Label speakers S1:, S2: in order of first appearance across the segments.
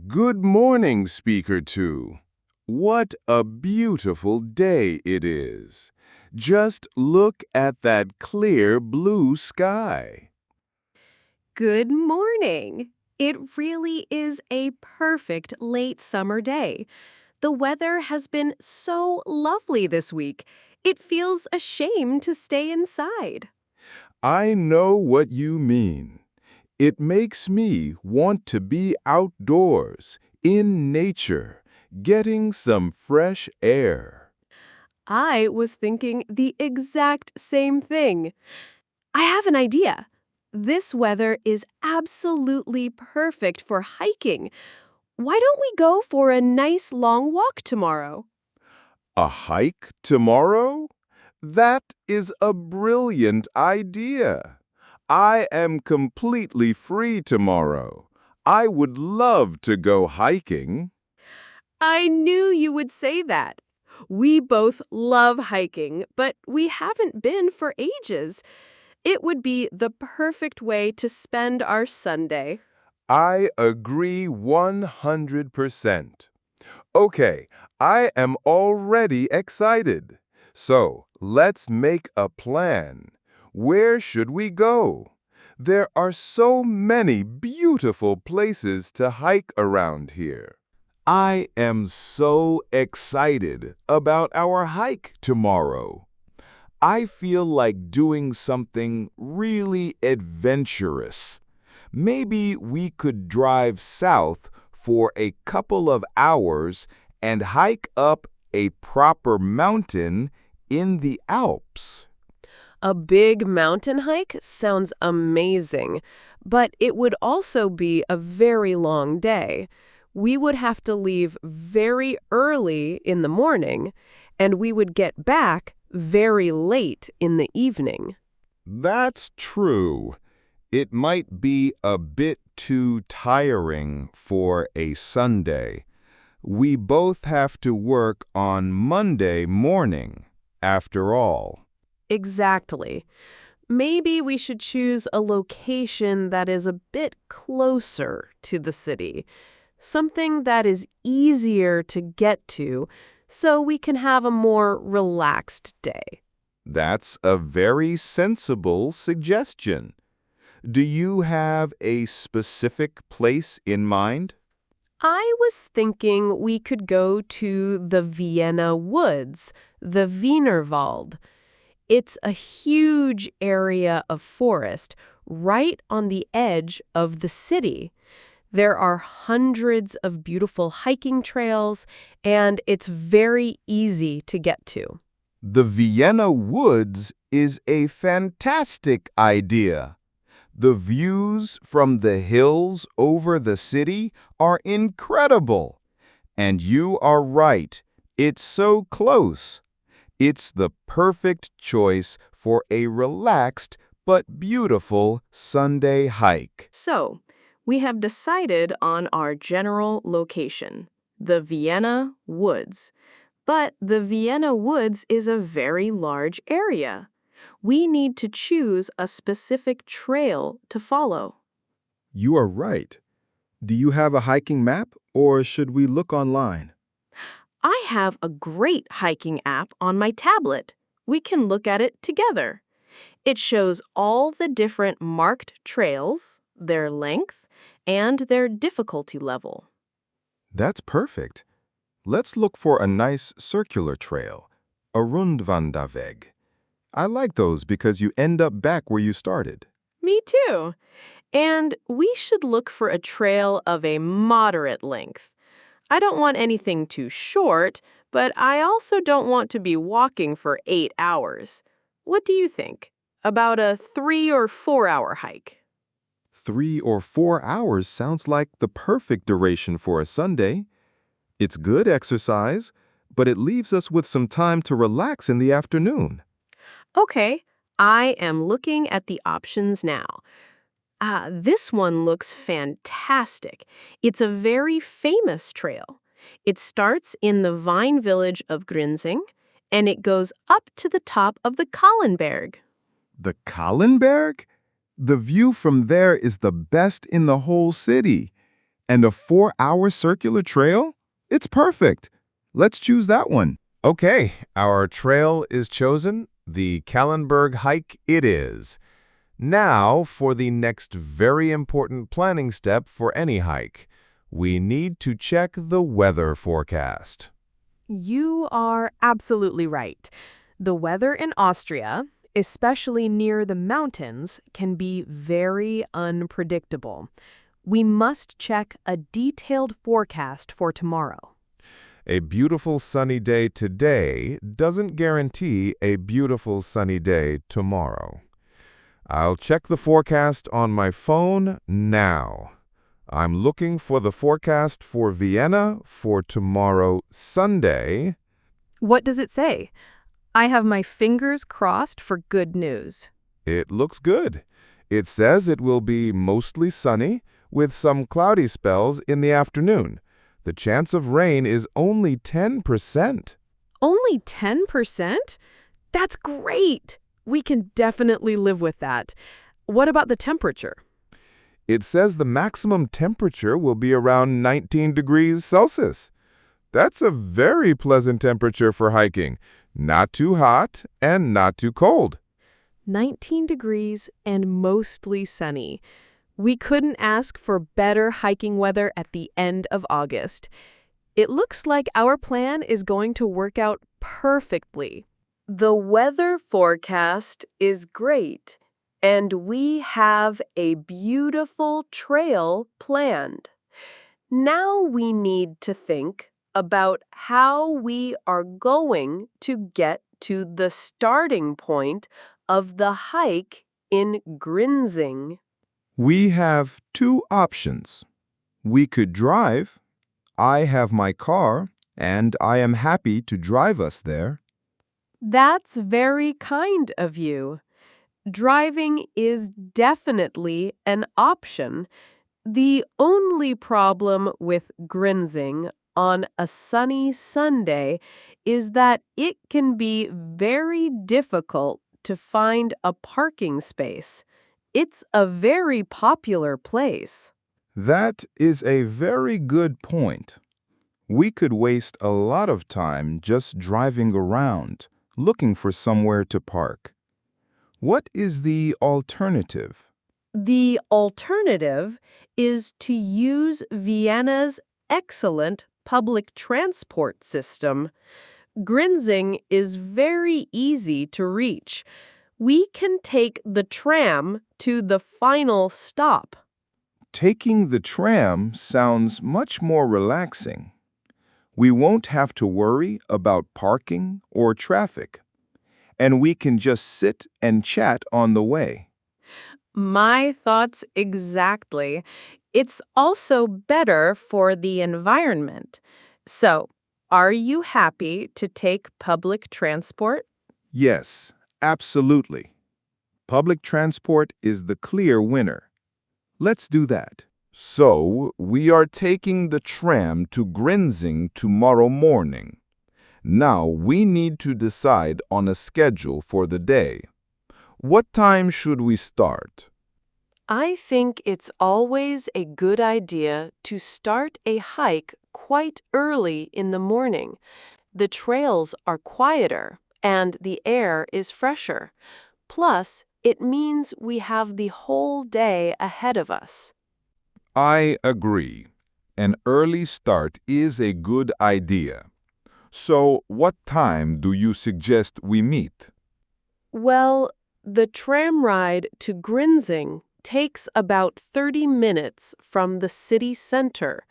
S1: Good morning, Speaker 2. What a beautiful day it is. Just look at that clear blue sky.
S2: Good morning. It really is a perfect late summer day. The weather has been so lovely this week. It feels a shame to stay inside.
S1: I know what you mean. It makes me want to be outdoors, in nature, getting some fresh air.
S2: I was thinking the exact same thing. I have an idea. This weather is absolutely perfect for hiking. Why don't we go for a nice long walk tomorrow?
S1: A hike tomorrow? That is a brilliant idea. I am completely free tomorrow. I would love to go hiking.
S2: I knew you would say that. We both love hiking, but we haven't been for ages. It would be the perfect way to spend our Sunday.
S1: I agree 100%. Okay, I am already excited. So, let's make a plan. Where should we go? There are so many beautiful places to hike around here. I am so excited about our hike tomorrow. I feel like doing something really adventurous. Maybe we could drive south for a couple of hours and hike up a proper mountain in the Alps.
S2: A big mountain hike sounds amazing, but it would also be a very long day. We would have to leave very early in the morning, and we would get back very late in the evening.
S1: That's true. It might be a bit too tiring for a Sunday. We both have to work on Monday morning, after all.
S2: Exactly. Maybe we should choose a location that is a bit closer to the city, something that is easier to get to, so we can have a more relaxed day.
S1: That's a very sensible suggestion. Do you have a specific place in mind?
S2: I was thinking we could go to the Vienna Woods, the Wienerwald. It's a huge area of forest right on the edge of the city. There are hundreds of beautiful hiking trails, and it's very easy to get to.
S1: The Vienna Woods is a fantastic idea. The views from the hills over the city are incredible. And you are right, it's so close. It's the perfect choice for a relaxed but beautiful Sunday hike.
S2: So, we have decided on our general location, the Vienna Woods. But the Vienna Woods is a very large area. We need to choose a specific trail to follow.
S1: You are right. Do you have a hiking map, or should we look online?
S2: I have a great hiking app on my tablet. We can look at it together. It shows all the different marked trails, their length, and their difficulty level.
S1: That's perfect. Let's look for a nice circular trail, a Rundwanderweg. I like those because you end up back where you started.
S2: Me too. And we should look for a trail of a moderate length. I don't want anything too short, but I also don't want to be walking for 8 hours. What do you think? About a 3 or 4 hour hike?
S1: 3 or 4 hours sounds like the perfect duration for a Sunday. It's good exercise, but it leaves us with some time to relax in the afternoon.
S2: Okay, I am looking at the options now. This one looks fantastic. It's a very famous trail. It starts in the vine village of Grinzing, and it goes up to the top of the Kahlenberg.
S1: The Kahlenberg? The view from there is the best in the whole city. And a 4-hour circular trail? It's perfect. Let's choose that one.
S3: Okay, our trail is chosen. The Kallenberg hike it is. Now for the next very important planning step for any hike. We need to check the weather forecast.
S2: You are absolutely right. The weather in Austria, especially near the mountains, can be very unpredictable. We must check a detailed forecast for tomorrow.
S3: A beautiful sunny day today doesn't guarantee a beautiful sunny day tomorrow. I'll check the forecast on my phone now. I'm looking for the forecast for Vienna for tomorrow, Sunday.
S2: What does it say? I have my fingers crossed for good news.
S3: It looks good. It says it will be mostly sunny with some cloudy spells in the afternoon. The chance of rain is only 10%.
S2: Only 10%? That's great! We can definitely live with that. What about the temperature?
S3: It says the maximum temperature will be around 19 degrees Celsius. That's a very pleasant temperature for hiking. Not too hot and not too cold.
S2: 19 degrees and mostly sunny. We couldn't ask for better hiking weather at the end of August. It looks like our plan is going to work out perfectly. The weather forecast is great, and we have a beautiful trail planned. Now we need to think about how we are going to get to the starting point of the hike in Grinzing.
S1: We have two options. We could drive. I have my car, and I am happy to drive us there.
S2: That's very kind of you. Driving is definitely an option. The only problem with Grinzing on a sunny Sunday is that it can be very difficult to find a parking space. It's a very popular place.
S1: That is a very good point. We could waste a lot of time just driving around, looking for somewhere to park. What is the alternative?
S2: The alternative is to use Vienna's excellent public transport system. Grinzing is very easy to reach. We can take the tram to the final stop.
S1: Taking the tram sounds much more relaxing. We won't have to worry about parking or traffic, and we can just sit and chat on the way.
S2: My thoughts exactly. It's also better for the environment. So, are you happy to take public transport?
S1: Yes, absolutely. Public transport is the clear winner. Let's do that. So, we are taking the tram to Grinzing tomorrow morning. Now, we need to decide on a schedule for the day. What time should we start?
S2: I think it's always a good idea to start a hike quite early in the morning. The trails are quieter and the air is fresher. Plus, it means we have the whole day ahead of us.
S1: I agree. An early start is a good idea. So, what time do you suggest we meet?
S2: Well, the tram ride to Grinzing takes about 30 minutes from the city center,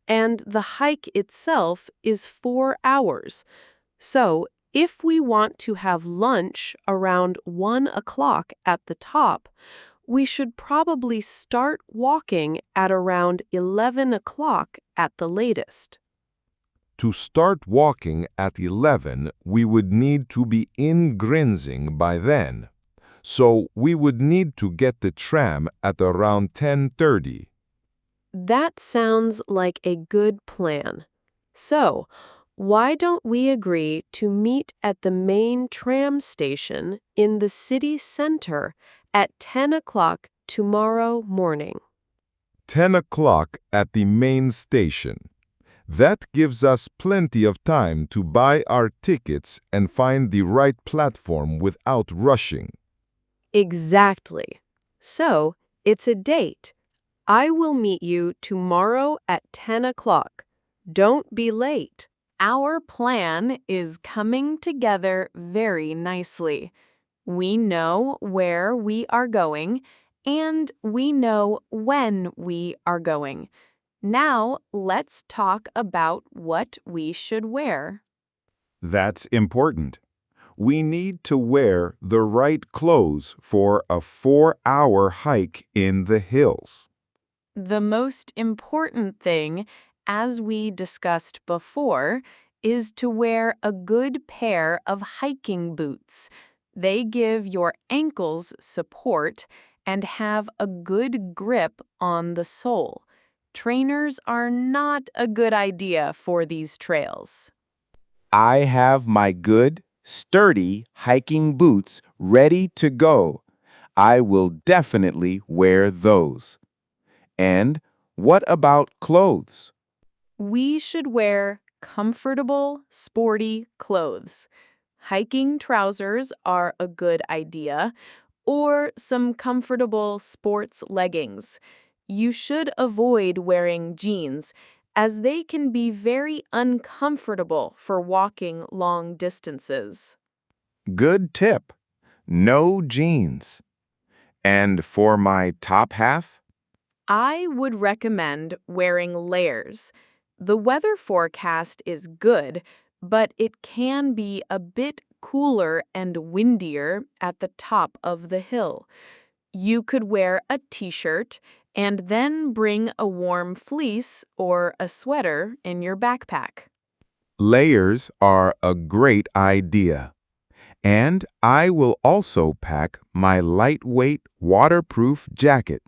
S2: and the hike itself is 4 hours. So, if we want to have lunch around 1 o'clock at the top, we should probably start walking at around 11 o'clock at the latest.
S1: To start walking at 11, we would need to be in Grinzing by then. So we would need to get the tram at around 10:30.
S2: That sounds like a good plan. So, why don't we agree to meet at the main tram station in the city center at 10 o'clock tomorrow morning?
S1: 10 o'clock at the main station. That gives us plenty of time to buy our tickets and find the right platform without rushing.
S2: Exactly. So, it's a date. I will meet you tomorrow at 10 o'clock. Don't be late. Our plan is coming together very nicely. We know where we are going, and we know when we are going. Now, let's talk about what we should wear.
S1: That's important. We need to wear the right clothes for a 4-hour hike in the hills.
S2: The most important thing, as we discussed before, is to wear a good pair of hiking boots. They give your ankles support and have a good grip on the sole. Trainers are not a good idea for these trails.
S4: I have my good, sturdy hiking boots ready to go. I will definitely wear those. And what about clothes?
S2: We should wear comfortable, sporty clothes. Hiking trousers are a good idea, or some comfortable sports leggings. You should avoid wearing jeans, as they can be very uncomfortable for walking long distances.
S4: Good tip. No jeans. And for my top half?
S2: I would recommend wearing layers. The weather forecast is good, but it can be a bit cooler and windier at the top of the hill. You could wear a t-shirt and then bring a warm fleece or a sweater in your backpack.
S1: Layers are a great idea. And I will also pack my lightweight waterproof jacket,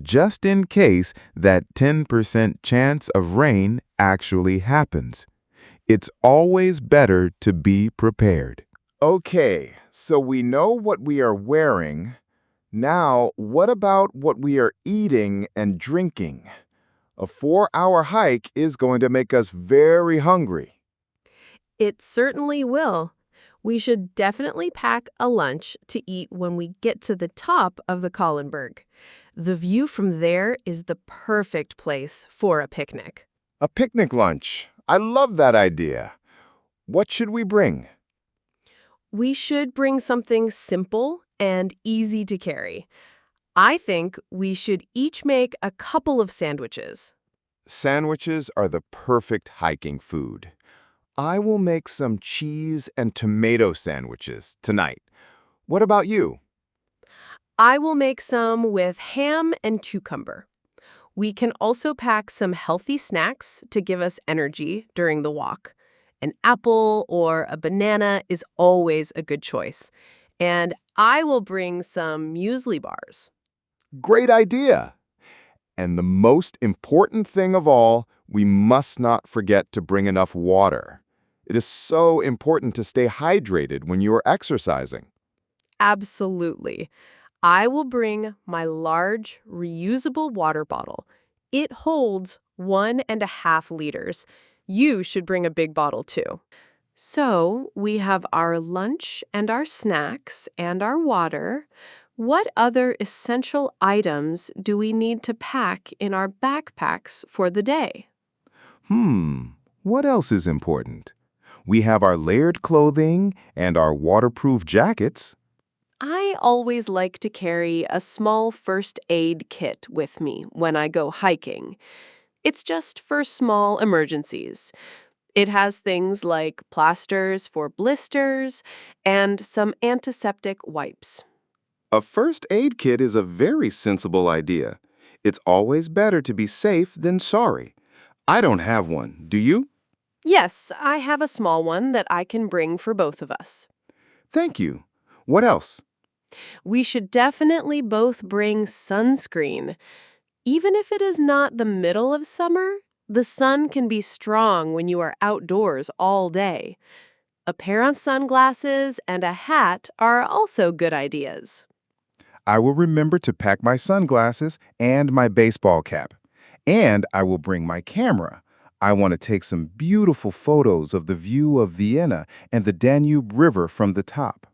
S1: just in case that 10% chance of rain actually happens. It's always better to be prepared. Okay, so we know what we are wearing. Now, what about what we are eating and drinking? A 4-hour hike is going to make us very hungry.
S2: It certainly will. We should definitely pack a lunch to eat when we get to the top of the Kahlenberg. The view from there is the perfect place for a picnic.
S1: A picnic lunch. I love that idea. What should we bring?
S2: We should bring something simple and easy to carry. I think we should each make a couple of sandwiches.
S1: Sandwiches are the perfect hiking food. I will make some cheese and tomato sandwiches tonight. What about you?
S2: I will make some with ham and cucumber. We can also pack some healthy snacks to give us energy during the walk. An apple or a banana is always a good choice. And I will bring some muesli bars.
S1: Great idea! And the most important thing of all, we must not forget to bring enough water. It is so important to stay hydrated when you are exercising.
S2: Absolutely. I will bring my large, reusable water bottle. It holds 1.5 liters. You should bring a big bottle too. So, we have our lunch and our snacks and our water. What other essential items do we need to pack in our backpacks for the day?
S1: What else is important? We have our layered clothing and our waterproof jackets.
S2: I always like to carry a small first aid kit with me when I go hiking. It's just for small emergencies. It has things like plasters for blisters and some antiseptic wipes.
S1: A first aid kit is a very sensible idea. It's always better to be safe than sorry. I don't have one, do you?
S2: Yes, I have a small one that I can bring for both of us.
S1: Thank you. What else?
S2: We should definitely both bring sunscreen. Even if it is not the middle of summer, the sun can be strong when you are outdoors all day. A pair of sunglasses and a hat are also good ideas.
S4: I will remember to pack my sunglasses and my baseball cap. And I will bring my camera. I want to take some beautiful photos of the view of Vienna and the Danube River from the top.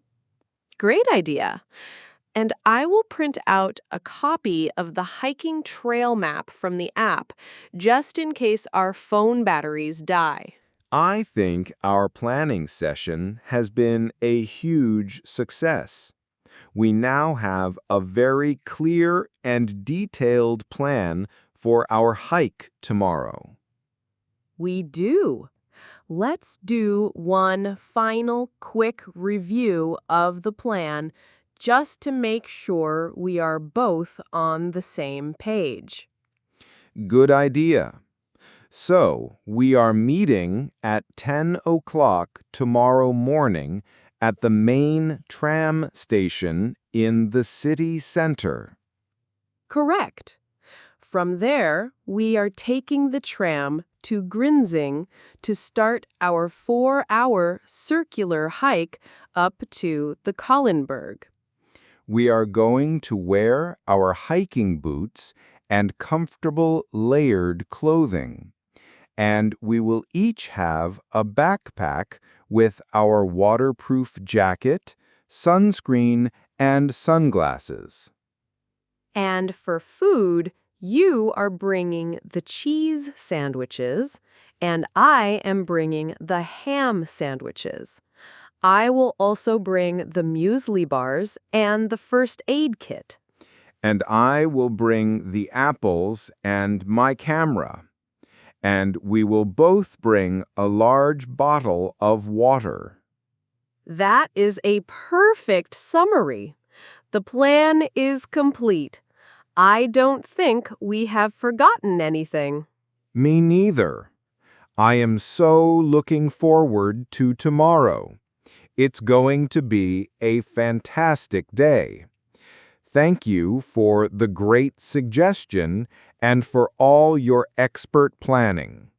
S2: Great idea. And I will print out a copy of the hiking trail map from the app, just in case our phone batteries die.
S3: I think our planning session has been a huge success. We now have a very clear and detailed plan for our hike tomorrow.
S2: We do. Let's do one final quick review of the plan just to make sure we are both on the same page.
S3: Good idea. So, we are meeting at 10 o'clock tomorrow morning at the main tram station in the city center.
S2: Correct. From there, we are taking the tram to Grinzing to start our 4-hour circular hike up to the Kahlenberg.
S3: We are going to wear our hiking boots and comfortable layered clothing. And we will each have a backpack with our waterproof jacket, sunscreen, and sunglasses.
S2: And for food, you are bringing the cheese sandwiches, and I am bringing the ham sandwiches. I will also bring the muesli bars and the first aid kit.
S3: And I will bring the apples and my camera. And we will both bring a large bottle of water.
S2: That is a perfect summary. The plan is complete. I don't think we have forgotten anything.
S3: Me neither. I am so looking forward to tomorrow. It's going to be a fantastic day. Thank you for the great suggestion and for all your expert planning.